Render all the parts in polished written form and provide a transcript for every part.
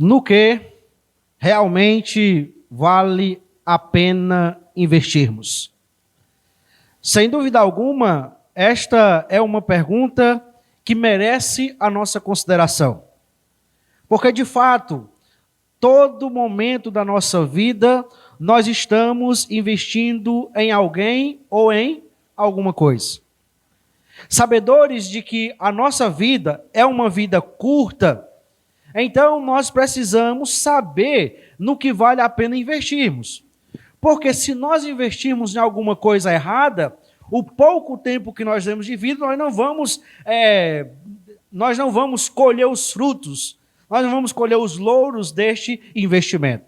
no que realmente vale a pena investirmos? Sem dúvida alguma, esta é uma pergunta que merece a nossa consideração. Porque, de fato, todo momento da nossa vida, nós estamos investindo em alguém ou em alguma coisa. Sabedores de que a nossa vida é uma vida curta, então nós precisamos saber no que vale a pena investirmos. Porque se nós investirmos em alguma coisa errada, o pouco tempo que nós temos de vida, nós não vamos colher os frutos, nós não vamos colher os louros deste investimento.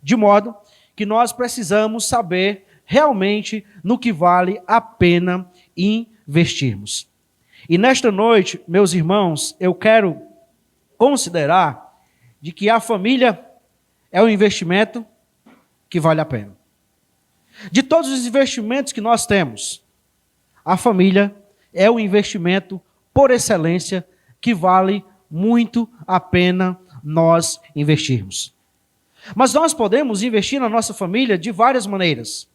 De modo que nós precisamos saber realmente no que vale a pena investirmos. E nesta noite, meus irmãos, eu quero considerar de que a família é um investimento que vale a pena. De todos os investimentos que nós temos, a família é o investimento por excelência que vale muito a pena nós investirmos. Mas nós podemos investir na nossa família de várias maneiras.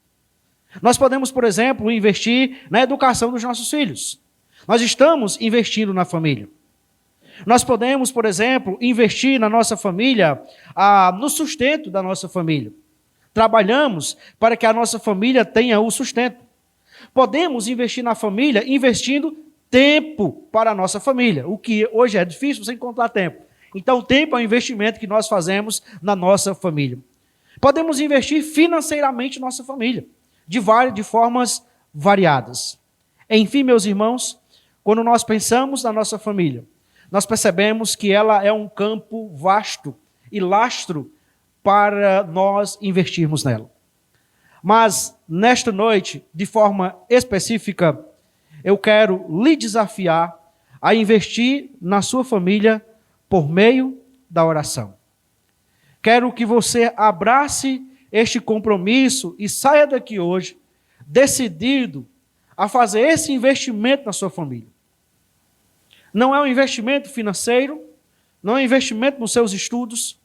Nós podemos, por exemplo, investir na educação dos nossos filhos. Nós estamos investindo na família. Nós podemos, por exemplo, investir na nossa família, no sustento da nossa família. Trabalhamos para que a nossa família tenha o sustento. Podemos investir na família investindo tempo para a nossa família, o que hoje é difícil você encontrar tempo. Então, o tempo é um investimento que nós fazemos na nossa família. Podemos investir financeiramente na nossa família, de formas variadas. Enfim, meus irmãos, quando nós pensamos na nossa família, nós percebemos que ela é um campo vasto e lastro para nós investirmos nela. Mas, nesta noite, de forma específica, eu quero lhe desafiar a investir na sua família por meio da oração. Quero que você abrace este compromisso e saia daqui hoje decidido a fazer esse investimento na sua família. Não é um investimento financeiro, não é um investimento nos seus estudos,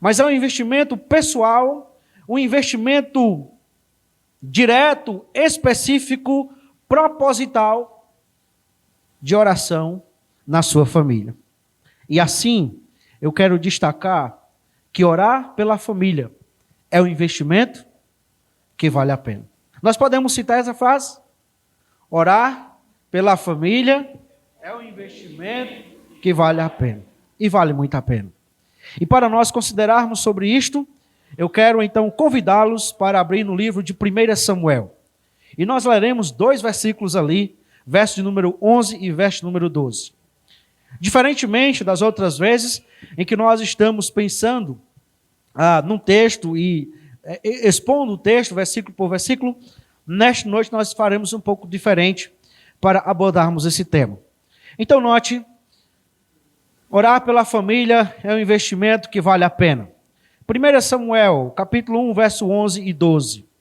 mas é um investimento pessoal, um investimento direto, específico, proposital de oração na sua família. E assim, eu quero destacar que orar pela família é um investimento que vale a pena. Nós podemos citar essa frase? Orar pela família é um investimento que vale a pena. E vale muito a pena. E para nós considerarmos sobre isto, eu quero então convidá-los para abrir no livro de 1 Samuel. E nós leremos 2 versículos ali, verso de número 11 e verso de número 12. Diferentemente das outras vezes em que nós estamos pensando num texto e expondo o texto, versículo por versículo, nesta noite nós faremos um pouco diferente para abordarmos esse tema. Então note, orar pela família é um investimento que vale a pena. 1 Samuel, capítulo 1, verso 11 e 12.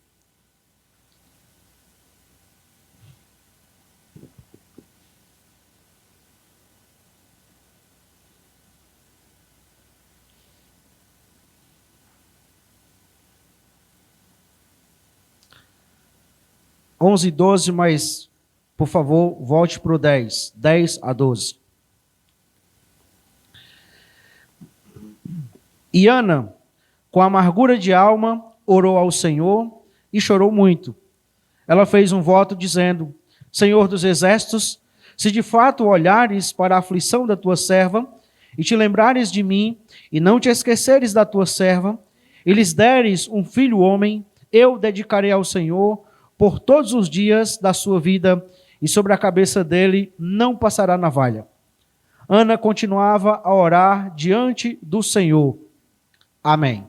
(11 e 12), mas, por favor, volte para o 10. 10 a 12. E Ana, com amargura de alma, orou ao Senhor e chorou muito. Ela fez um voto dizendo: Senhor dos exércitos, se de fato olhares para a aflição da tua serva, e te lembrares de mim, e não te esqueceres da tua serva, e lhes deres um filho homem, eu dedicarei ao Senhor por todos os dias da sua vida, e sobre a cabeça dele não passará navalha. Ana continuava a orar diante do Senhor. Amém.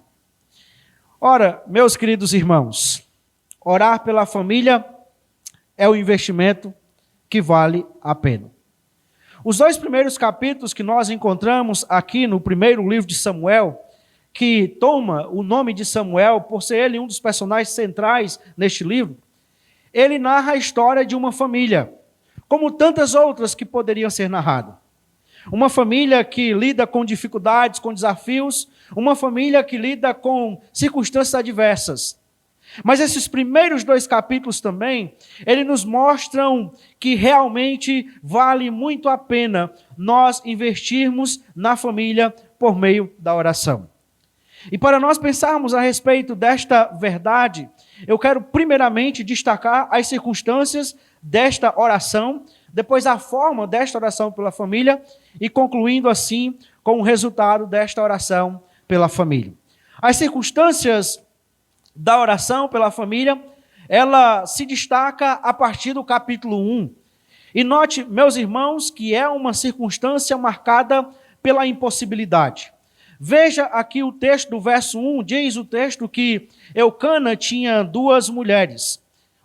Ora, meus queridos irmãos, orar pela família é um investimento que vale a pena. Os 2 primeiros capítulos que nós encontramos aqui no primeiro livro de Samuel, que toma o nome de Samuel por ser ele um dos personagens centrais neste livro, ele narra a história de uma família, como tantas outras que poderiam ser narradas. uma família que lida com dificuldades, com desafios, uma família que lida com circunstâncias adversas. Mas esses primeiros 2 capítulos também, eles nos mostram que realmente vale muito a pena nós investirmos na família por meio da oração. E para nós pensarmos a respeito desta verdade, eu quero primeiramente destacar as circunstâncias desta oração, depois a forma desta oração pela família e concluindo assim com o resultado desta oração pela família. As circunstâncias da oração pela família, ela se destaca a partir do capítulo 1. E note, meus irmãos, que é uma circunstância marcada pela impossibilidade. Veja aqui o texto do verso 1, diz o texto que Eucana tinha 2 mulheres.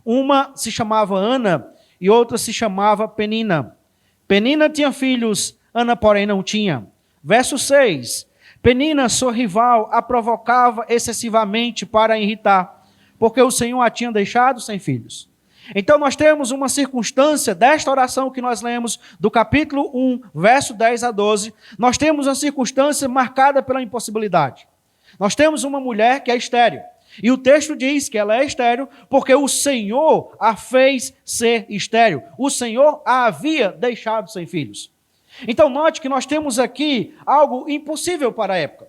Uma se chamava Ana e outra se chamava Penina. Penina tinha filhos, Ana, porém, não tinha. Verso 6. Penina, sua rival, a provocava excessivamente para a irritar, porque o Senhor a tinha deixado sem filhos. Então nós temos uma circunstância desta oração que nós lemos do capítulo 1, verso 10 a 12, nós temos uma circunstância marcada pela impossibilidade. Nós temos uma mulher que é estéril, e o texto diz que ela é estéril porque o Senhor a fez ser estéril. O Senhor a havia deixado sem filhos. Então note que nós temos aqui algo impossível para a época.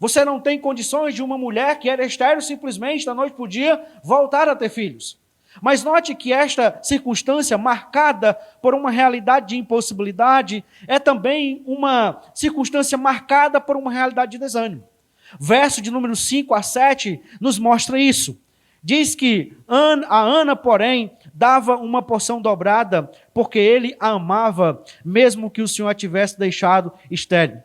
Você não tem condições de uma mulher que era estéril simplesmente da noite para o dia voltar a ter filhos. Mas note que esta circunstância marcada por uma realidade de impossibilidade é também uma circunstância marcada por uma realidade de desânimo. Verso de número 5 a 7 nos mostra isso. Diz que a Ana, porém, dava uma porção dobrada, porque ele a amava, mesmo que o Senhor a tivesse deixado estéril.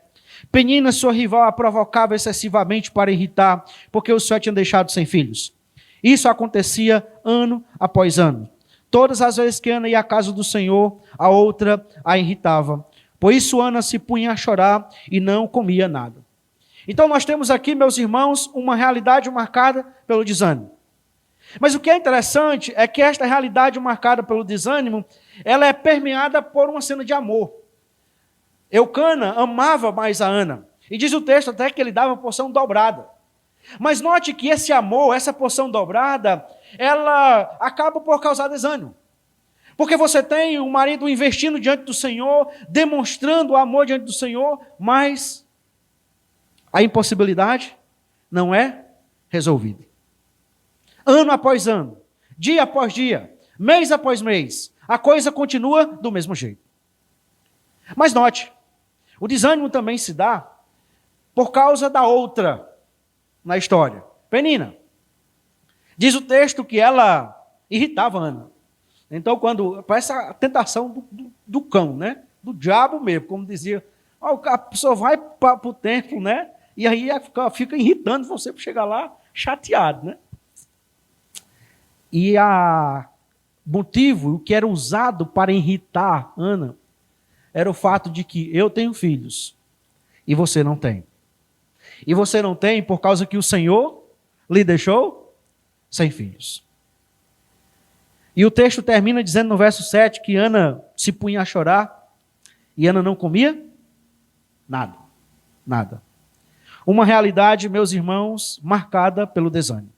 Penina, sua rival, a provocava excessivamente para irritar, porque o Senhor a tinha deixado sem filhos. Isso acontecia ano após ano. Todas as vezes que Ana ia à casa do Senhor, a outra a irritava. Por isso Ana se punha a chorar e não comia nada. Então nós temos aqui, meus irmãos, uma realidade marcada pelo desânimo. Mas o que é interessante é que esta realidade marcada pelo desânimo, ela é permeada por uma cena de amor. Eucana amava mais a Ana. E diz o texto até que ele dava uma porção dobrada. Mas note que esse amor, essa porção dobrada, ela acaba por causar desânimo. Porque você tem o marido investindo diante do Senhor, demonstrando o amor diante do Senhor, mas a impossibilidade não é resolvida. Ano após ano, dia após dia, mês após mês, a coisa continua do mesmo jeito. Mas note, o desânimo também se dá por causa da outra na história, Penina. Diz o texto que ela irritava Ana. Então, quando parece a tentação do cão, né? Do diabo mesmo, como dizia, a pessoa vai para o templo, né? E aí fica irritando você para chegar lá chateado, né? E o motivo, o que era usado para irritar Ana, era o fato de que eu tenho filhos e você não tem. E você não tem por causa que o Senhor lhe deixou sem filhos. E o texto termina dizendo no verso 7 que Ana se punha a chorar e Ana não comia nada. Nada. Uma realidade, meus irmãos, marcada pelo desânimo.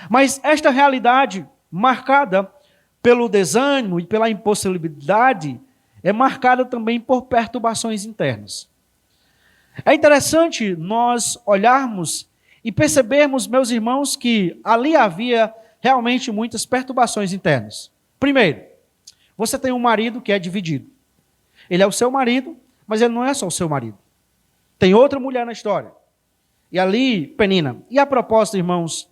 Mas esta realidade marcada pelo desânimo e pela impossibilidade é marcada também por perturbações internas. É interessante nós olharmos e percebermos, meus irmãos, que ali havia realmente muitas perturbações internas. Primeiro, você tem um marido que é dividido. Ele é o seu marido, mas ele não é só o seu marido. Tem outra mulher na história. E ali, Penina. E a propósito, irmãos,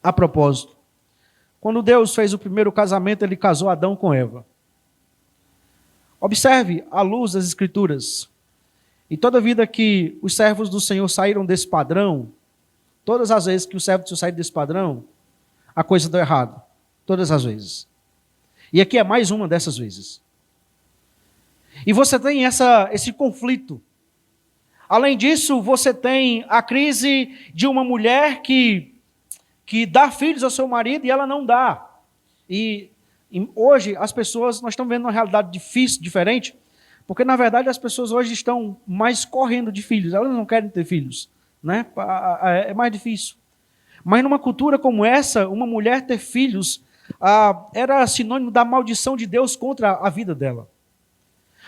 a propósito, quando Deus fez o primeiro casamento, ele casou Adão com Eva. Observe a luz das Escrituras. E toda vida que os servos do Senhor saíram desse padrão, todas as vezes que os servos do Senhor saíram desse padrão, a coisa deu errado. Todas as vezes. E aqui é mais uma dessas vezes. E você tem esse conflito. Além disso, você tem a crise de uma mulher que dá filhos ao seu marido e ela não dá. E hoje as pessoas, nós estamos vendo uma realidade difícil, diferente, Porque, na verdade, as pessoas hoje estão mais correndo de filhos, elas não querem ter filhos, né? É mais difícil. Mas numa cultura como essa, uma mulher ter filhos era sinônimo da maldição de Deus contra a vida dela.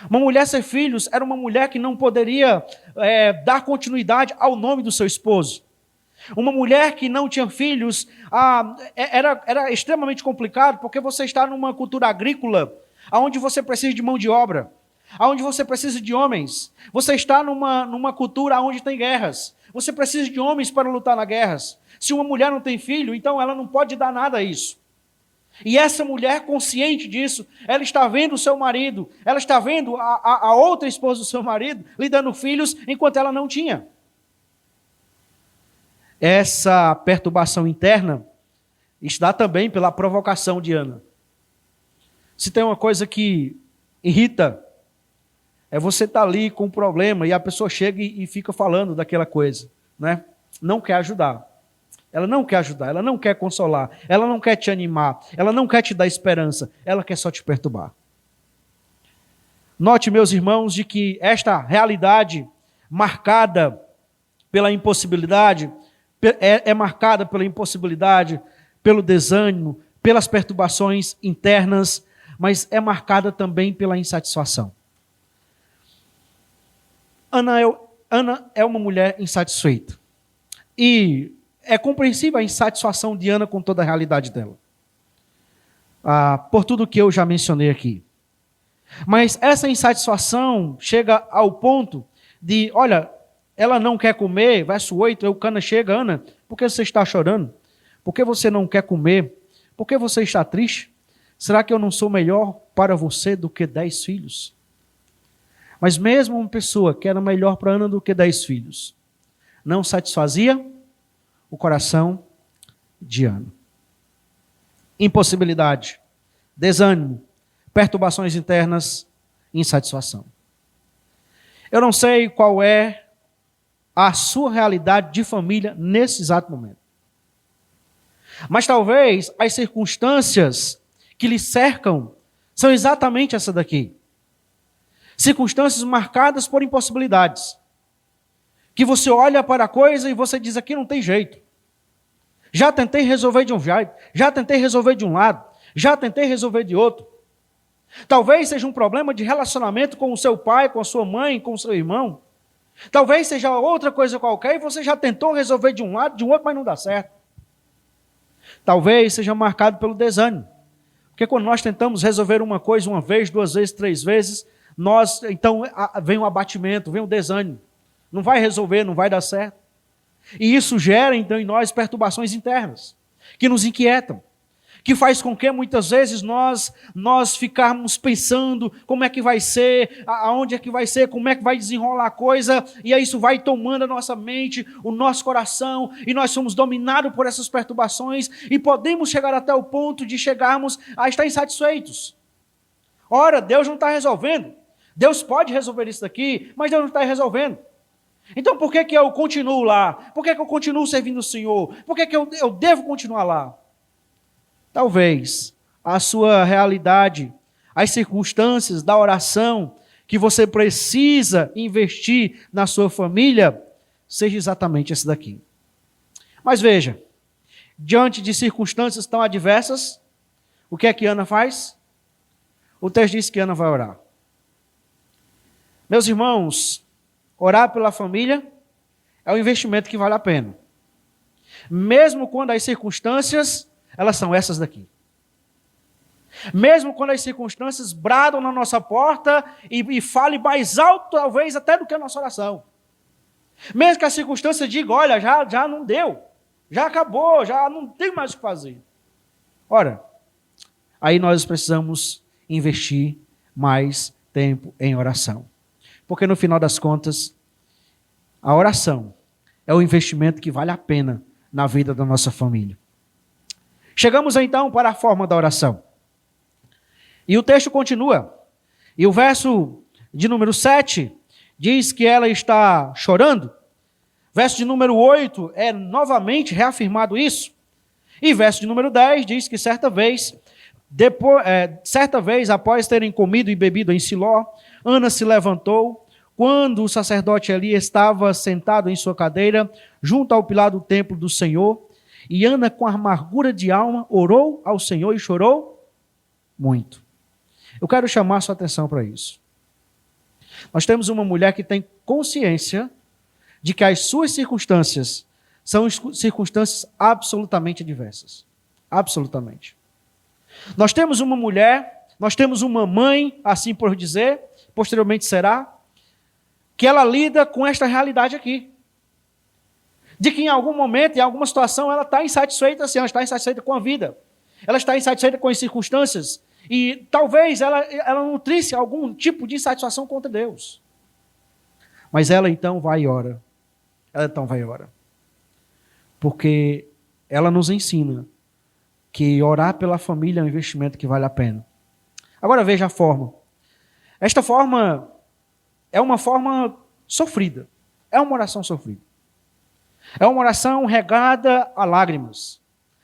Uma mulher ser filhos era uma mulher que não poderia dar continuidade ao nome do seu esposo. Uma mulher que não tinha filhos era extremamente complicado, porque você está numa cultura agrícola, onde você precisa de mão de obra, onde você precisa de homens. Você está numa cultura onde tem guerras. Você precisa de homens para lutar nas guerras. Se uma mulher não tem filho, então ela não pode dar nada a isso. E essa mulher, consciente disso, ela está vendo o seu marido, ela está vendo a outra esposa do seu marido lhe dando filhos enquanto ela não tinha. Essa perturbação interna está também pela provocação de Ana. Se tem uma coisa que irrita, é você estar ali com um problema e a pessoa chega e fica falando daquela coisa, né? Não quer ajudar. Ela não quer ajudar, ela não quer consolar, ela não quer te animar, ela não quer te dar esperança, ela quer só te perturbar. Note, meus irmãos, de que esta realidade marcada pela impossibilidade, é marcada pela impossibilidade, pelo desânimo, pelas perturbações internas, mas é marcada também pela insatisfação. Ana é uma mulher insatisfeita. E é compreensível a insatisfação de Ana com toda a realidade dela. Por tudo que eu já mencionei aqui. Mas essa insatisfação chega ao ponto de, olha, ela não quer comer, verso 8, Eucana chega, Ana, por que você está chorando? Por que você não quer comer? Por que você está triste? Será que eu não sou melhor para você do que 10 filhos? Mas mesmo uma pessoa que era melhor para Ana do que 10 filhos, não satisfazia o coração de Ana. Impossibilidade, desânimo, perturbações internas, insatisfação. Eu não sei qual é a sua realidade de família nesse exato momento. Mas talvez as circunstâncias que lhe cercam são exatamente essa daqui. Circunstâncias marcadas por impossibilidades. Que você olha para a coisa e você diz, aqui não tem jeito. Já tentei resolver de um jeito, já tentei resolver de um lado, já tentei resolver de outro. Talvez seja um problema de relacionamento com o seu pai, com a sua mãe, com o seu irmão. Talvez seja outra coisa qualquer e você já tentou resolver de um lado, de um outro, mas não dá certo. Talvez seja marcado pelo desânimo. Porque quando nós tentamos resolver uma coisa uma vez, 2 vezes, 3 vezes, então vem um abatimento, vem um desânimo. Não vai resolver, não vai dar certo. E isso gera, então, em nós perturbações internas, que nos inquietam, que faz com que, muitas vezes, nós ficarmos pensando como é que vai ser, aonde é que vai ser, como é que vai desenrolar a coisa, e aí isso vai tomando a nossa mente, o nosso coração, e nós somos dominados por essas perturbações, e podemos chegar até o ponto de chegarmos a estar insatisfeitos. Ora, Deus não está resolvendo. Deus pode resolver isso daqui, mas Deus não está resolvendo. Então por que eu continuo lá? Por que eu continuo servindo o Senhor? Por que eu devo continuar lá? Talvez a sua realidade, as circunstâncias da oração que você precisa investir na sua família, seja exatamente essa daqui. Mas veja, diante de circunstâncias tão adversas, o que é que Ana faz? O texto diz que Ana vai orar. Meus irmãos, orar pela família é um investimento que vale a pena. Mesmo quando as circunstâncias, elas são essas daqui. Mesmo quando as circunstâncias bradam na nossa porta e falem mais alto, talvez, até do que a nossa oração. Mesmo que a circunstância diga, olha, já não deu, já acabou, já não tem mais o que fazer. Ora, aí nós precisamos investir mais tempo em oração. Porque no final das contas, a oração é um investimento que vale a pena na vida da nossa família. Chegamos então para a forma da oração. E o texto continua. E o verso de número 7 diz que ela está chorando. Verso de número 8 é novamente reafirmado isso. E verso de número 10 diz que certa vez, após terem comido e bebido em Siló, Ana se levantou, quando o sacerdote Eli estava sentado em sua cadeira, junto ao pilar do templo do Senhor, e Ana, com amargura de alma, orou ao Senhor e chorou muito. Eu quero chamar sua atenção para isso. Nós temos uma mulher que tem consciência de que as suas circunstâncias são circunstâncias absolutamente diversas. Absolutamente. Nós temos uma mulher, nós temos uma mãe, assim por dizer, posteriormente será, que ela lida com esta realidade aqui. De que em algum momento, em alguma situação, ela está insatisfeita, assim, ela está insatisfeita com a vida. Ela está insatisfeita com as circunstâncias. E talvez ela nutrisse algum tipo de insatisfação contra Deus. Mas ela então vai e ora. Ela então vai e ora. Porque ela nos ensina que orar pela família é um investimento que vale a pena. Agora veja a forma. Esta forma é uma forma sofrida. É uma oração sofrida. É uma oração regada a lágrimas.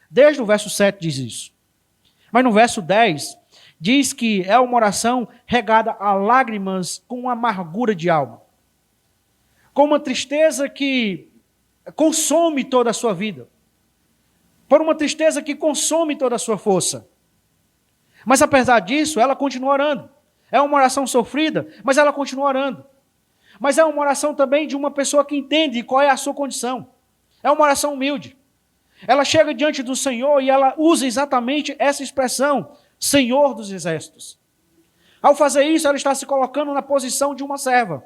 Desde o verso 7 diz isso. Mas no verso 10 diz que é uma oração regada a lágrimas com amargura de alma. Com uma tristeza que consome toda a sua vida. Por uma tristeza que consome toda a sua força. Mas apesar disso, ela continua orando. É uma oração sofrida, mas ela continua orando. Mas é uma oração também de uma pessoa que entende qual é a sua condição. É uma oração humilde. Ela chega diante do Senhor e ela usa exatamente essa expressão, Senhor dos Exércitos. Ao fazer isso, ela está se colocando na posição de uma serva.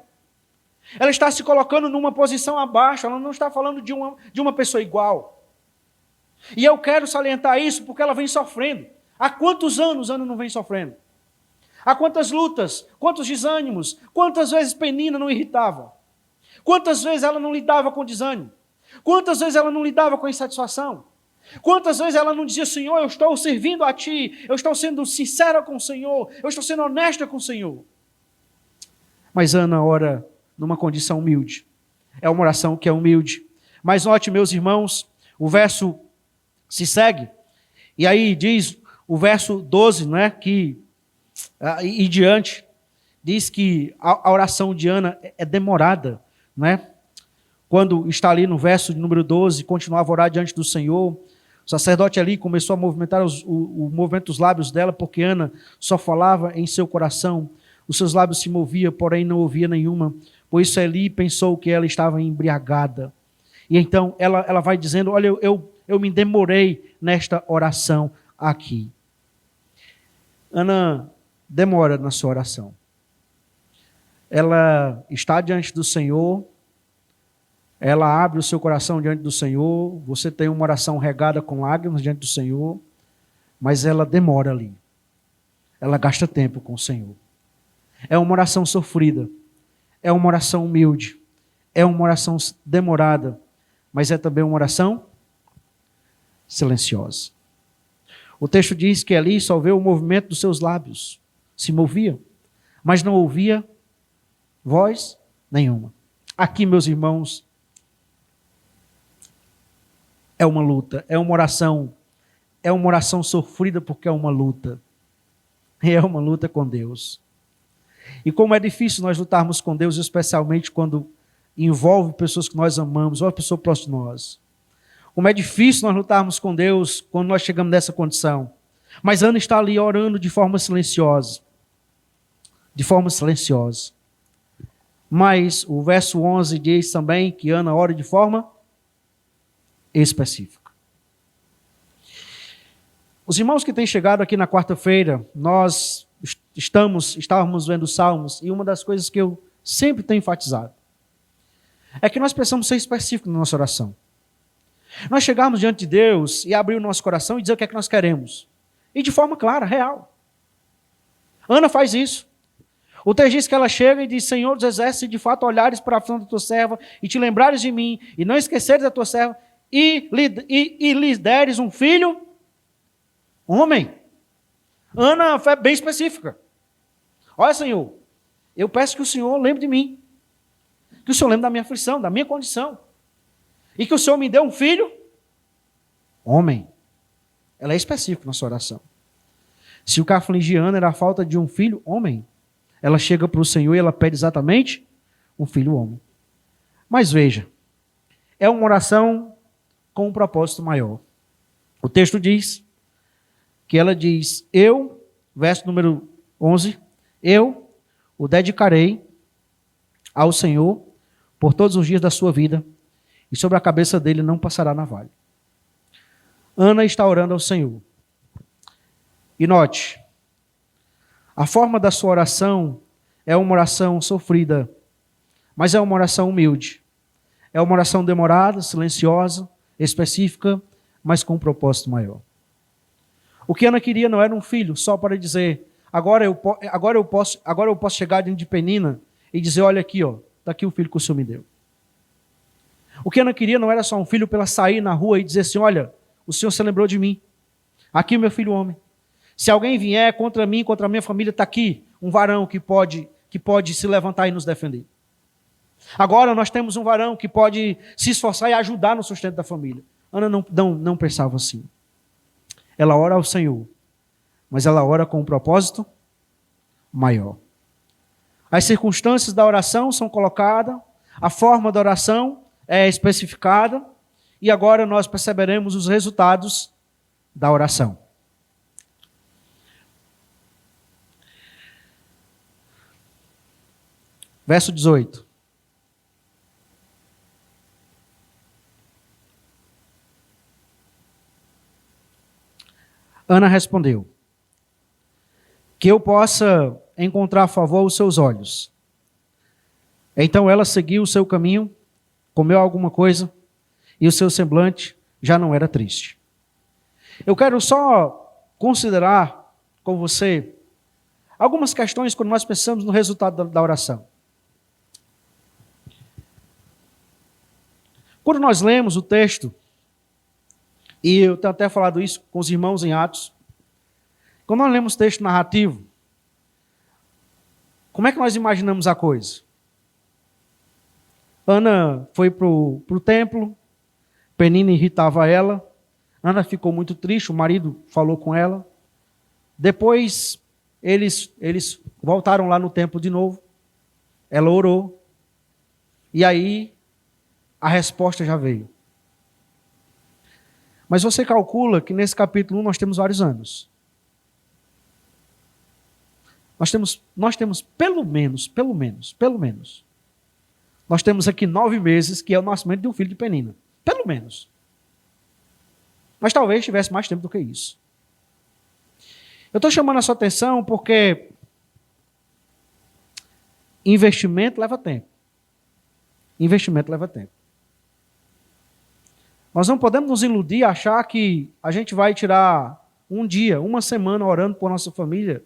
Ela está se colocando numa posição abaixo, ela não está falando de uma pessoa igual. E eu quero salientar isso porque ela vem sofrendo. Há quantos anos Ana não vem sofrendo? Há quantas lutas, quantos desânimos, quantas vezes Penina não irritava? Quantas vezes ela não lidava com desânimo? Quantas vezes ela não lidava com insatisfação? Quantas vezes ela não dizia, Senhor, eu estou servindo a Ti, eu estou sendo sincera com o Senhor, eu estou sendo honesta com o Senhor. Mas Ana ora numa condição humilde. É uma oração que é humilde. Mas note, meus irmãos, o verso se segue, e aí diz o verso 12, né, que, e diante, diz que a oração de Ana é demorada, né? Quando está ali no verso de número 12, continuava a orar diante do Senhor, o sacerdote ali começou a movimentar o movimento dos lábios dela, porque Ana só falava em seu coração, os seus lábios se moviam, porém não ouvia nenhuma, por isso Eli pensou que ela estava embriagada. E então ela vai dizendo, olha, eu me demorei nesta oração aqui. Ana demora na sua oração. Ela está diante do Senhor, ela abre o seu coração diante do Senhor, você tem uma oração regada com lágrimas diante do Senhor, mas ela demora ali. Ela gasta tempo com o Senhor. É uma oração sofrida, é uma oração humilde, é uma oração demorada, mas é também uma oração silenciosa. O texto diz que ali só vê o movimento dos seus lábios, se movia, mas não ouvia voz nenhuma. Aqui, meus irmãos, é uma luta, é uma oração sofrida porque é uma luta. É uma luta com Deus. E como é difícil nós lutarmos com Deus, especialmente quando envolve pessoas que nós amamos, ou a pessoa próxima de nós. Como é difícil nós lutarmos com Deus quando nós chegamos nessa condição. Mas Ana está ali orando de forma silenciosa. De forma silenciosa. Mas o verso 11 diz também que Ana ora de forma específica. Os irmãos que têm chegado aqui na quarta-feira, nós estávamos vendo Salmos, e uma das coisas que eu sempre tenho enfatizado é que nós precisamos ser específicos na nossa oração. Nós chegarmos diante de Deus e abrir o nosso coração e dizer o que é que nós queremos. E de forma clara, real. Ana faz isso. O texto diz que ela chega e diz, Senhor dos Exércitos, se de fato olhares para a aflição da tua serva e te lembrares de mim e não esqueceres da tua serva e lhes deres um filho, homem. Ana é bem específica. Olha, Senhor, eu peço que o Senhor lembre de mim. Que o Senhor lembre da minha aflição, da minha condição. E que o Senhor me dê um filho, homem. Ela é específica na sua oração. Se o que afligia Ana era a falta de um filho, homem, ela chega para o Senhor e ela pede exatamente um filho homem. Mas veja, é uma oração com um propósito maior. O texto diz que ela diz, verso número 11, eu o dedicarei ao Senhor por todos os dias da sua vida, e sobre a cabeça dele não passará navalha. Ana está orando ao Senhor. E note, a forma da sua oração é uma oração sofrida, mas é uma oração humilde. É uma oração demorada, silenciosa, específica, mas com um propósito maior. O que Ana queria não era um filho só para dizer, agora eu posso chegar dentro de Penina e dizer, olha aqui, ó, está aqui o filho que o Senhor me deu. O que Ana queria não era só um filho para ela sair na rua e dizer assim, olha, o Senhor se lembrou de mim. Aqui meu filho homem. Se alguém vier contra mim, contra a minha família, está aqui um varão que pode se levantar e nos defender. Agora nós temos um varão que pode se esforçar e ajudar no sustento da família. Ana não pensava assim. Ela ora ao Senhor, mas ela ora com um propósito maior. As circunstâncias da oração são colocadas, a forma da oração é especificada, e agora nós perceberemos os resultados da oração. Verso 18. Ana respondeu, que eu possa encontrar favor aos seus olhos. Então ela seguiu o seu caminho, comeu alguma coisa, e o seu semblante já não era triste. Eu quero só considerar com você algumas questões quando nós pensamos no resultado da oração. Quando nós lemos o texto, e eu tenho até falado isso com os irmãos em Atos, quando nós lemos texto narrativo, como é que nós imaginamos a coisa? Ana foi para o templo, Penina irritava ela, Ana ficou muito triste, o marido falou com ela. Depois, eles voltaram lá no templo de novo, ela orou, e aí a resposta já veio. Mas você calcula que nesse capítulo 1 nós temos vários anos. Nós temos pelo menos, nós temos aqui 9 meses, que é o nascimento de um filho de Penina. Pelo menos. Mas talvez tivesse mais tempo do que isso. Eu estou chamando a sua atenção porque investimento leva tempo. Investimento leva tempo. Nós não podemos nos iludir, achar que a gente vai tirar um dia, uma semana orando por nossa família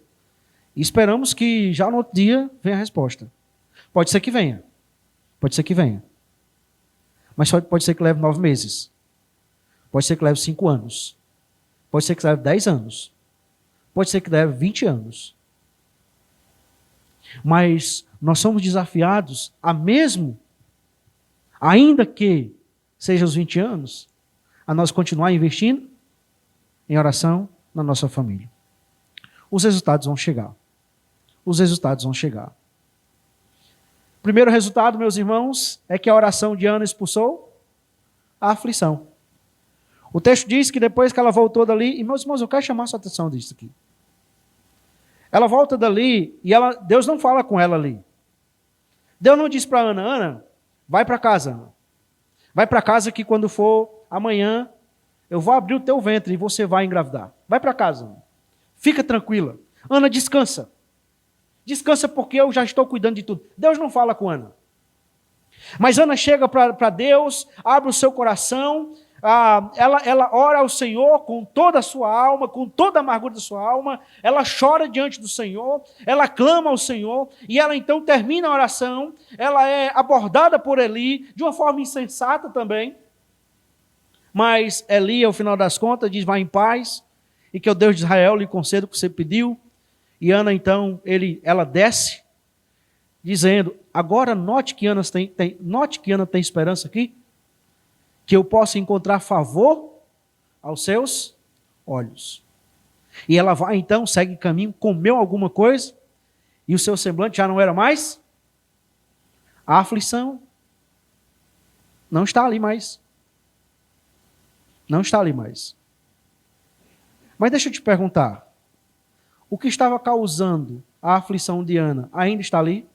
e esperamos que já no outro dia venha a resposta. Pode ser que venha. Pode ser que venha. Mas pode ser que leve 9 meses. Pode ser que leve 5 anos. Pode ser que leve 10 anos. Pode ser que leve 20 anos. Mas nós somos desafiados a mesmo, ainda que seja os 20 anos, a nós continuar investindo em oração na nossa família. Os resultados vão chegar. Os resultados vão chegar. O primeiro resultado, meus irmãos, é que a oração de Ana expulsou a aflição. O texto diz que depois que ela voltou dali, e meus irmãos, eu quero chamar a sua atenção disso aqui. Ela volta dali e Deus não fala com ela ali. Deus não diz para Ana, Ana, vai para casa, Ana. Vai para casa que quando for amanhã, eu vou abrir o teu ventre e você vai engravidar. Vai para casa, Ana. Fica tranquila. Ana, descansa. Descansa porque eu já estou cuidando de tudo. Deus não fala com Ana. Mas Ana chega para Deus, abre o seu coração, ela ora ao Senhor com toda a sua alma, com toda a amargura da sua alma, ela chora diante do Senhor, ela clama ao Senhor, e ela então termina a oração, ela é abordada por Eli, de uma forma insensata também, mas Eli, ao final das contas, diz, vai em paz, e que o Deus de Israel lhe conceda o que você pediu, e Ana então, ela desce, dizendo, agora note que Ana tem esperança aqui, que eu possa encontrar favor aos seus olhos. E ela vai então, segue caminho, comeu alguma coisa, e o seu semblante já não era mais? A aflição não está ali mais. Não está ali mais. Mas deixa eu te perguntar, o que estava causando a aflição de Ana ainda está ali?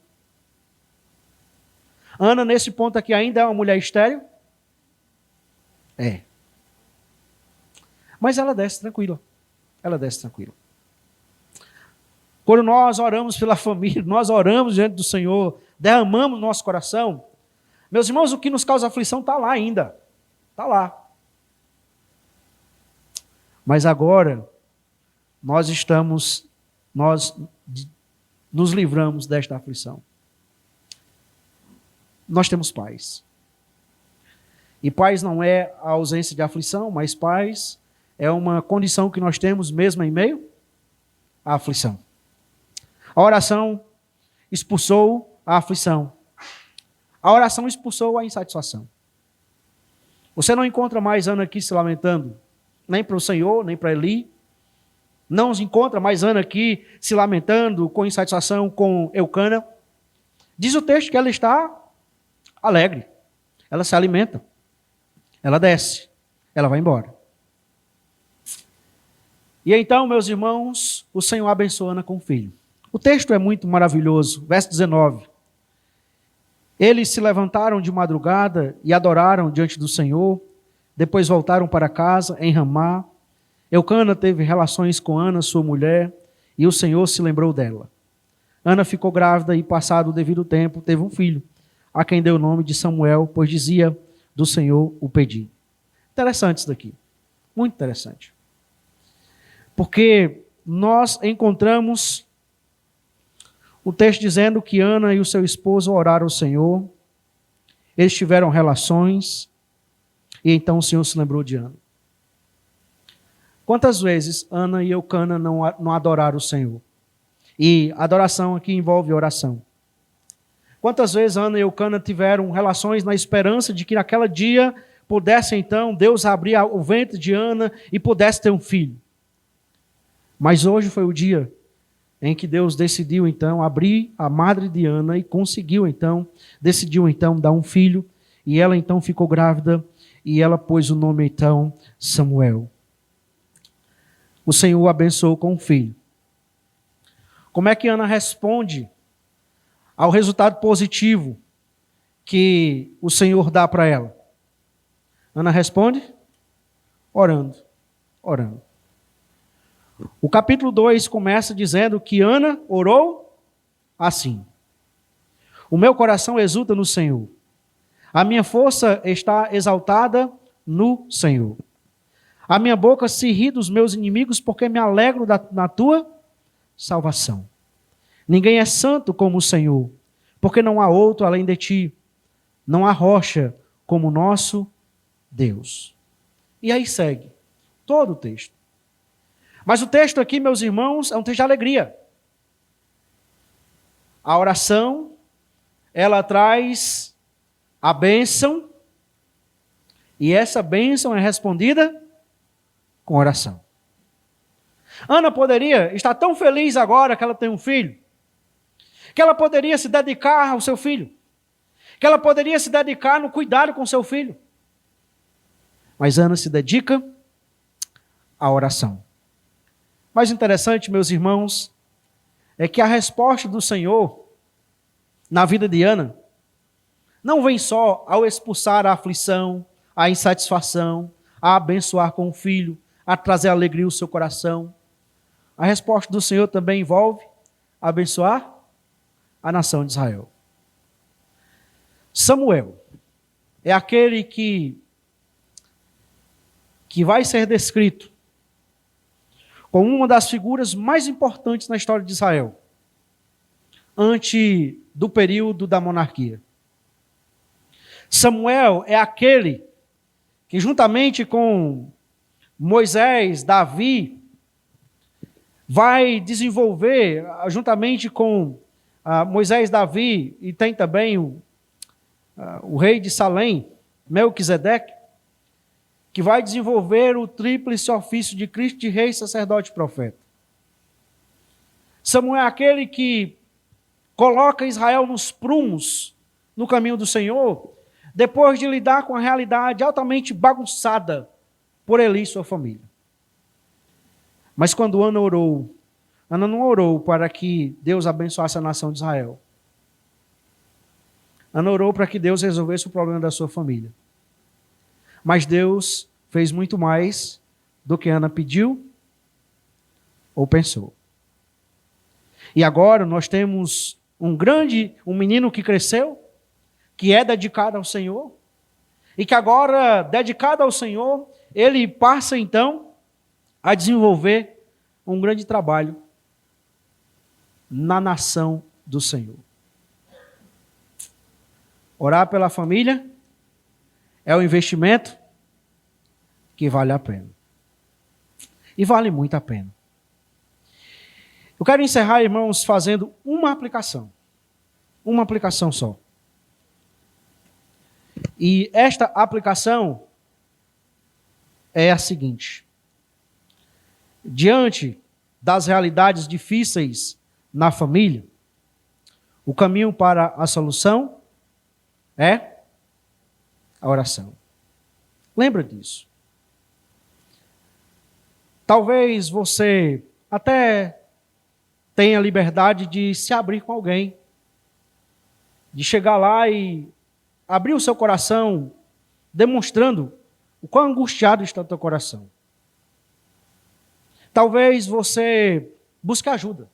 Ana, nesse ponto aqui, ainda é uma mulher estéril? É. Mas ela desce tranquila. Ela desce tranquila. Quando nós oramos pela família, nós oramos diante do Senhor, derramamos nosso coração, meus irmãos, o que nos causa aflição está lá ainda. Está lá. Mas agora, nós nos livramos desta aflição. Nós temos paz. E paz não é a ausência de aflição, mas paz é uma condição que nós temos mesmo em meio à aflição. A oração expulsou a aflição. A oração expulsou a insatisfação. Você não encontra mais Ana aqui se lamentando, nem para o Senhor, nem para Eli. Não se encontra mais Ana aqui se lamentando com insatisfação com Eucana. Diz o texto que ela está alegre. Ela se alimenta. Ela desce. Ela vai embora. E então, meus irmãos, o Senhor abençoa Ana com um filho. O texto é muito maravilhoso. Verso 19. Eles se levantaram de madrugada e adoraram diante do Senhor. Depois voltaram para casa em Ramá. Eucana teve relações com Ana, sua mulher, e o Senhor se lembrou dela. Ana ficou grávida e, passado o devido tempo, teve um filho, a quem deu o nome de Samuel, pois dizia: do Senhor o pedi. Interessante isso daqui. Muito interessante. Porque nós encontramos o texto dizendo que Ana e o seu esposo oraram ao Senhor, eles tiveram relações, e então o Senhor se lembrou de Ana. Quantas vezes Ana e Eucana não adoraram o Senhor? E adoração aqui envolve oração. Quantas vezes Ana e Eucana tiveram relações na esperança de que naquele dia pudesse então Deus abrir o ventre de Ana e pudesse ter um filho? Mas hoje foi o dia em que Deus decidiu então abrir a madre de Ana e decidiu então dar um filho, e ela então ficou grávida e ela pôs o nome então Samuel. O Senhor o abençoou com um filho. Como é que Ana responde ao resultado positivo que o Senhor dá para ela? Ana responde orando. O capítulo 2 começa dizendo que Ana orou assim: o meu coração exulta no Senhor, a minha força está exaltada no Senhor. A minha boca se ri dos meus inimigos, porque me alegro na tua salvação. Ninguém é santo como o Senhor, porque não há outro além de ti. Não há rocha como o nosso Deus. E aí segue todo o texto. Mas o texto aqui, meus irmãos, é um texto de alegria. A oração, ela traz a bênção, e essa bênção é respondida com oração. Ana poderia estar tão feliz agora que ela tem um filho, que ela poderia se dedicar ao seu filho, que ela poderia se dedicar no cuidado com seu filho. Mas Ana se dedica à oração. Mais interessante, meus irmãos, é que a resposta do Senhor na vida de Ana não vem só ao expulsar a aflição, a insatisfação, a abençoar com o filho, a trazer alegria ao seu coração. A resposta do Senhor também envolve abençoar a nação de Israel. Samuel é aquele que vai ser descrito como uma das figuras mais importantes na história de Israel, antes do período da monarquia. Samuel é aquele que, juntamente com Moisés, Davi, vai desenvolver, juntamente com Moisés, Davi, e tem também o rei de Salém, Melquisedeque, que vai desenvolver o tríplice ofício de Cristo de rei, sacerdote e profeta. Samuel é aquele que coloca Israel nos prumos no caminho do Senhor, depois de lidar com a realidade altamente bagunçada por Eli e sua família. Mas quando Ana orou, Ana não orou para que Deus abençoasse a nação de Israel. Ana orou para que Deus resolvesse o problema da sua família. Mas Deus fez muito mais do que Ana pediu ou pensou. E agora nós temos um menino que cresceu, que é dedicado ao Senhor, e que agora, dedicado ao Senhor, ele passa então a desenvolver um grande trabalho na nação do Senhor. Orar pela família é um investimento que vale a pena. E vale muito a pena. Eu quero encerrar, irmãos, fazendo uma aplicação. Uma aplicação só. E esta aplicação é a seguinte: diante das realidades difíceis na família, o caminho para a solução é a oração. Lembra disso. Talvez você até tenha liberdade de se abrir com alguém, de chegar lá e abrir o seu coração, demonstrando o quão angustiado está o teu coração. Talvez você busque ajuda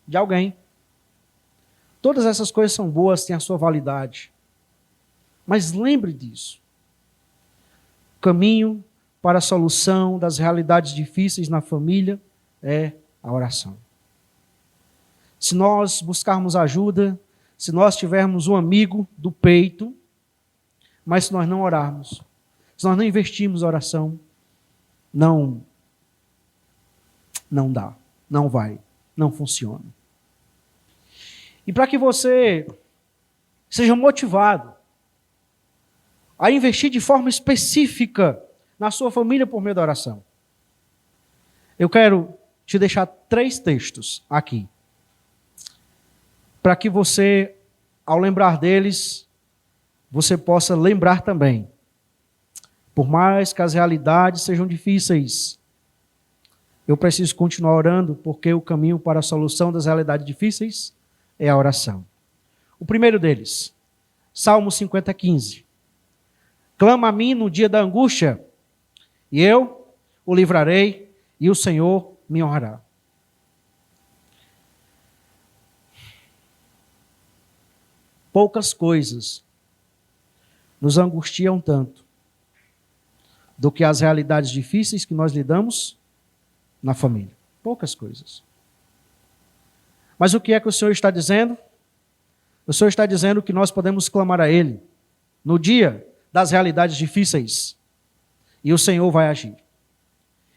de alguém. Todas essas coisas são boas, têm a sua validade. Mas lembre disso. O caminho para a solução das realidades difíceis na família é a oração. Se nós buscarmos ajuda, se nós tivermos um amigo do peito, mas se nós não orarmos, se nós não investirmos em oração, não dá, não vai, não funciona. E para que você seja motivado a investir de forma específica na sua família por meio da oração, eu quero te deixar 3 textos aqui, para que você, ao lembrar deles, você possa lembrar também. Por mais que as realidades sejam difíceis, eu preciso continuar orando, porque o caminho para a solução das realidades difíceis é a oração. O primeiro deles, Salmo 50:15. Clama a mim no dia da angústia, e eu o livrarei, e o Senhor me honrará. Poucas coisas nos angustiam tanto do que as realidades difíceis que nós lidamos na família. Poucas coisas. Mas o que é que o Senhor está dizendo? O Senhor está dizendo que nós podemos clamar a Ele no dia das realidades difíceis, e o Senhor vai agir.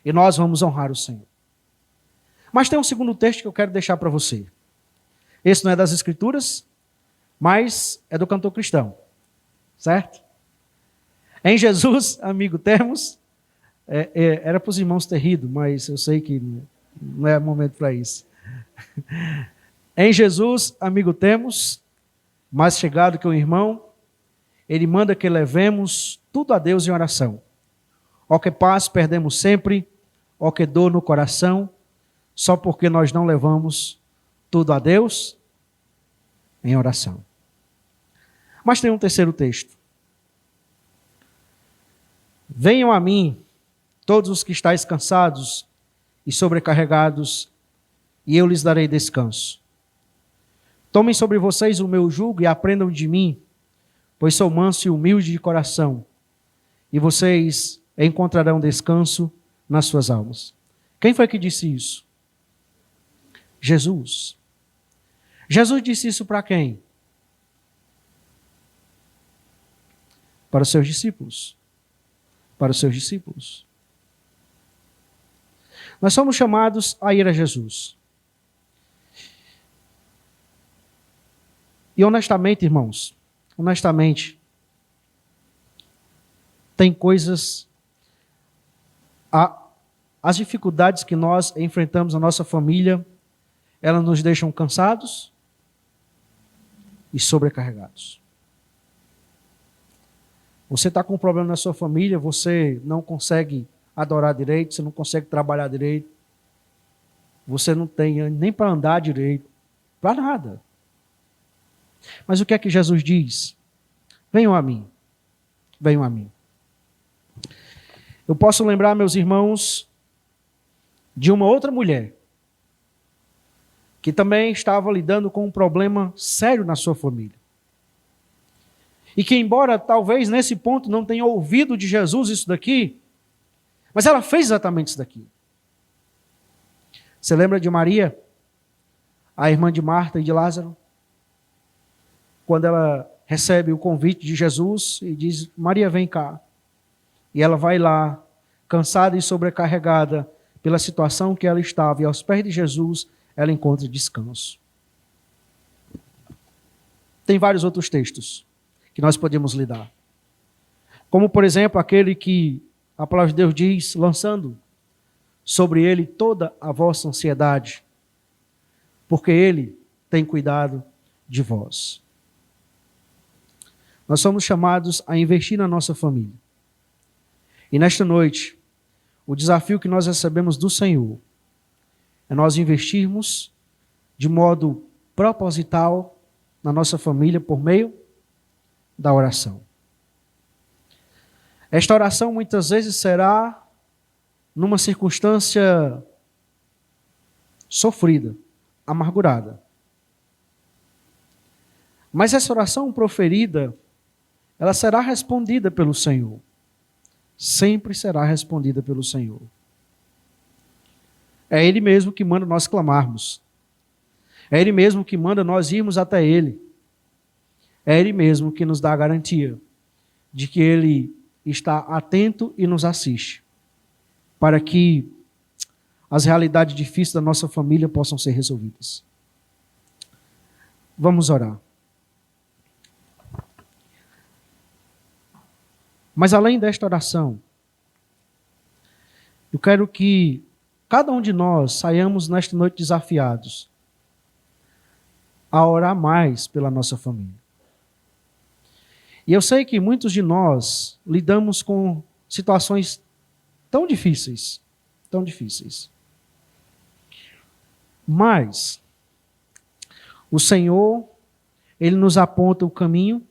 E nós vamos honrar o Senhor. Mas tem um segundo texto que eu quero deixar para você. Esse não é das Escrituras, mas é do cantor cristão. Certo? Em Jesus, amigo, temos... era para os irmãos ter rido, mas eu sei que não é momento para isso. Em Jesus, amigo, temos, mais chegado que um irmão, ele manda que levemos tudo a Deus em oração. Ó que paz perdemos sempre, ó que dor no coração, só porque nós não levamos tudo a Deus em oração. Mas tem um terceiro texto. Venham a mim, todos os que estáis cansados e sobrecarregados, e eu lhes darei descanso. Tomem sobre vocês o meu jugo e aprendam de mim, pois sou manso e humilde de coração, e vocês encontrarão descanso nas suas almas. Quem foi que disse isso? Jesus. Jesus disse isso para quem? Para os seus discípulos. Para os seus discípulos. Nós somos chamados a ir a Jesus. E honestamente, irmãos, honestamente, tem coisas, as dificuldades que nós enfrentamos na nossa família, elas nos deixam cansados, e sobrecarregados. Você está com um problema na sua família, você não consegue adorar direito, você não consegue trabalhar direito, você não tem nem para andar direito, para nada. Mas o que é que Jesus diz? Venham a mim, venham a mim. Eu posso lembrar, meus irmãos, de uma outra mulher que também estava lidando com um problema sério na sua família. E que, embora talvez nesse ponto não tenha ouvido de Jesus isso daqui, mas ela fez exatamente isso daqui. Você lembra de Maria, a irmã de Marta e de Lázaro? Quando ela recebe o convite de Jesus e diz, Maria, vem cá. E ela vai lá, cansada e sobrecarregada pela situação que ela estava, e aos pés de Jesus ela encontra descanso. Tem vários outros textos que nós podemos lidar. Como, por exemplo, aquele que a palavra de Deus diz, lançando sobre ele toda a vossa ansiedade, porque ele tem cuidado de vós. Nós somos chamados a investir na nossa família. E nesta noite, o desafio que nós recebemos do Senhor é nós investirmos de modo proposital na nossa família por meio da oração. Esta oração muitas vezes será numa circunstância sofrida, amargurada. Mas essa oração proferida, ela será respondida pelo Senhor. Sempre será respondida pelo Senhor. É Ele mesmo que manda nós clamarmos. É Ele mesmo que manda nós irmos até Ele. É Ele mesmo que nos dá a garantia de que Ele está atento e nos assiste, para que as realidades difíceis da nossa família possam ser resolvidas. Vamos orar. Mas além desta oração, eu quero que cada um de nós saiamos nesta noite desafiados a orar mais pela nossa família. E eu sei que muitos de nós lidamos com situações tão difíceis, tão difíceis. Mas o Senhor, Ele nos aponta o caminho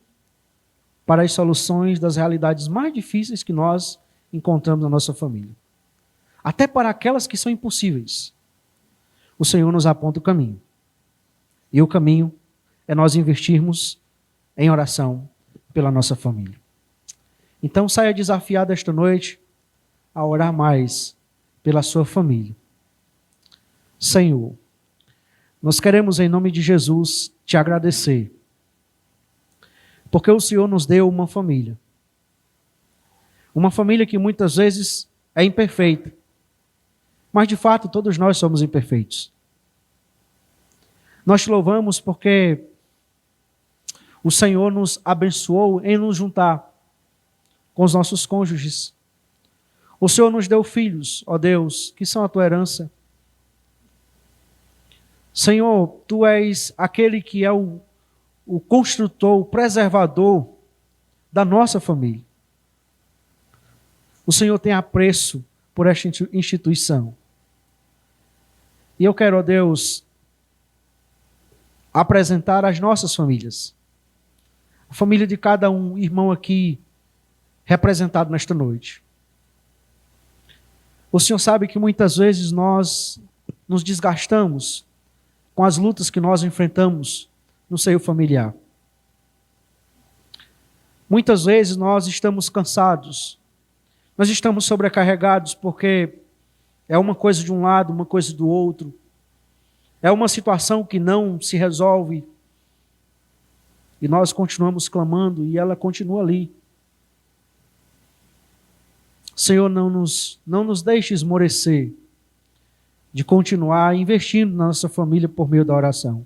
para as soluções das realidades mais difíceis que nós encontramos na nossa família. Até para aquelas que são impossíveis. O Senhor nos aponta o caminho. E o caminho é nós investirmos em oração pela nossa família. Então saia desafiado esta noite a orar mais pela sua família. Senhor, nós queremos em nome de Jesus te agradecer, porque o Senhor nos deu uma família. Uma família que muitas vezes é imperfeita, mas de fato todos nós somos imperfeitos. Nós te louvamos porque o Senhor nos abençoou em nos juntar com os nossos cônjuges. O Senhor nos deu filhos, ó Deus, que são a tua herança. Senhor, tu és aquele que é o construtor, o preservador da nossa família. O Senhor tem apreço por esta instituição. E eu quero, ó Deus, apresentar as nossas famílias. A família de cada um irmão aqui representado nesta noite. O Senhor sabe que muitas vezes nós nos desgastamos com as lutas que nós enfrentamos no seio familiar. Muitas vezes nós estamos cansados, nós estamos sobrecarregados porque é uma coisa de um lado, uma coisa do outro. É uma situação que não se resolve e nós continuamos clamando e ela continua ali. Senhor, não nos deixe esmorecer de continuar investindo na nossa família por meio da oração.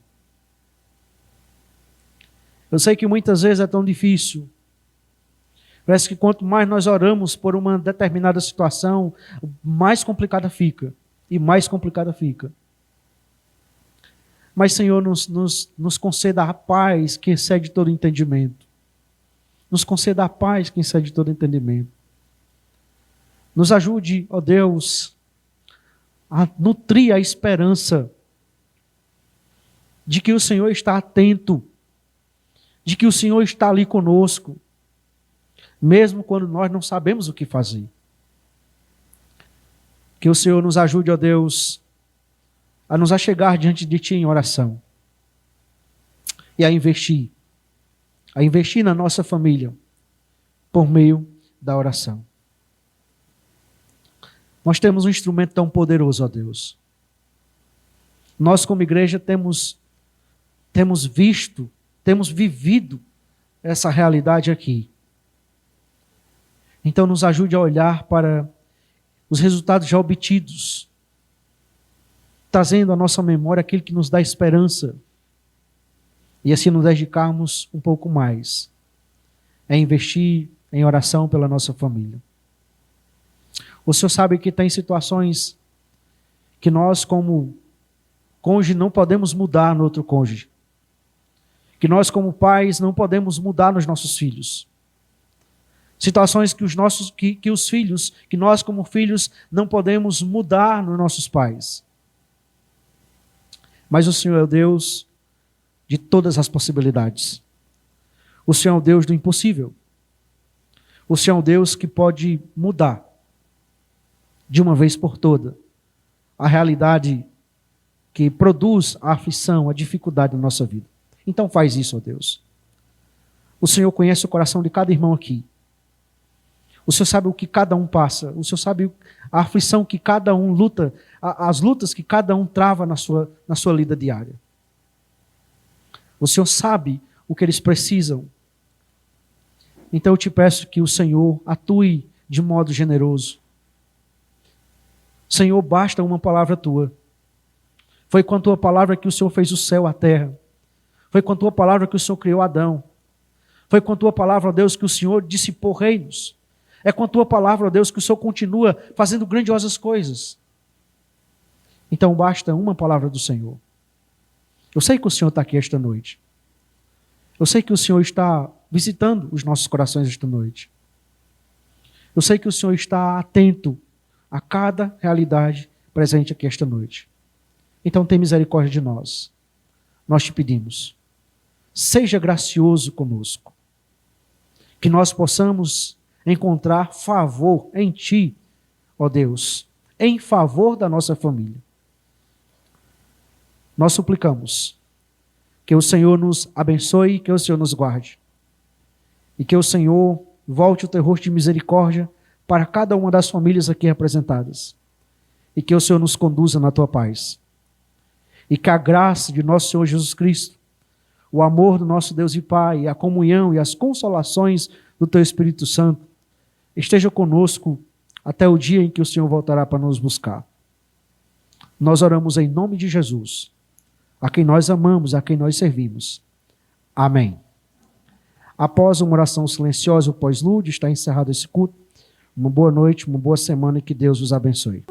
Eu sei que muitas vezes é tão difícil. Parece que quanto mais nós oramos por uma determinada situação, mais complicada fica. E mais complicada fica. Mas, Senhor, nos conceda a paz que excede todo entendimento. Nos conceda a paz que excede todo entendimento. Nos ajude, ó Deus, a nutrir a esperança de que o Senhor está atento, de que o Senhor está ali conosco, mesmo quando nós não sabemos o que fazer. Que o Senhor nos ajude, ó Deus, a nos achegar diante de Ti em oração e a investir na nossa família por meio da oração. Nós temos um instrumento tão poderoso, ó Deus. Nós, como igreja, temos visto, temos vivido essa realidade aqui. Então, nos ajude a olhar para os resultados já obtidos, trazendo à nossa memória aquilo que nos dá esperança, e assim nos dedicarmos um pouco mais a investir em oração pela nossa família. O Senhor sabe que tem situações que nós, como cônjuge, não podemos mudar no outro cônjuge. Que nós, como pais, não podemos mudar nos nossos filhos. Situações que os filhos, que nós, como filhos, não podemos mudar nos nossos pais. Mas o Senhor é o Deus de todas as possibilidades. O Senhor é o Deus do impossível. O Senhor é o Deus que pode mudar de uma vez por toda a realidade que produz a aflição, a dificuldade na nossa vida. Então faz isso, ó Deus. O Senhor conhece o coração de cada irmão aqui. O Senhor sabe o que cada um passa. O Senhor sabe a aflição que cada um luta, as lutas que cada um trava na sua lida diária. O Senhor sabe o que eles precisam. Então eu te peço que o Senhor atue de modo generoso. Senhor, basta uma palavra tua. Foi com a tua palavra que o Senhor fez o céu e a terra. Foi com a tua palavra que o Senhor criou Adão. Foi com a tua palavra, ó Deus, que o Senhor dissipou reinos. É com a tua palavra, ó Deus, que o Senhor continua fazendo grandiosas coisas. Então basta uma palavra do Senhor. Eu sei que o Senhor está aqui esta noite. Eu sei que o Senhor está visitando os nossos corações esta noite. Eu sei que o Senhor está atento a cada realidade presente aqui esta noite. Então tem misericórdia de nós. Nós te pedimos, seja gracioso conosco. Que nós possamos encontrar favor em Ti, ó Deus, em favor da nossa família. Nós suplicamos que o Senhor nos abençoe, que o Senhor nos guarde. E que o Senhor volte o teu rosto de misericórdia para cada uma das famílias aqui representadas. E que o Senhor nos conduza na tua paz. E que a graça de nosso Senhor Jesus Cristo, o amor do nosso Deus e Pai, a comunhão e as consolações do teu Espírito Santo esteja conosco até o dia em que o Senhor voltará para nos buscar. Nós oramos em nome de Jesus, a quem nós amamos, a quem nós servimos. Amém. Após uma oração silenciosa, o pós-lúdio, está encerrado esse culto. Uma boa noite, uma boa semana e que Deus os abençoe.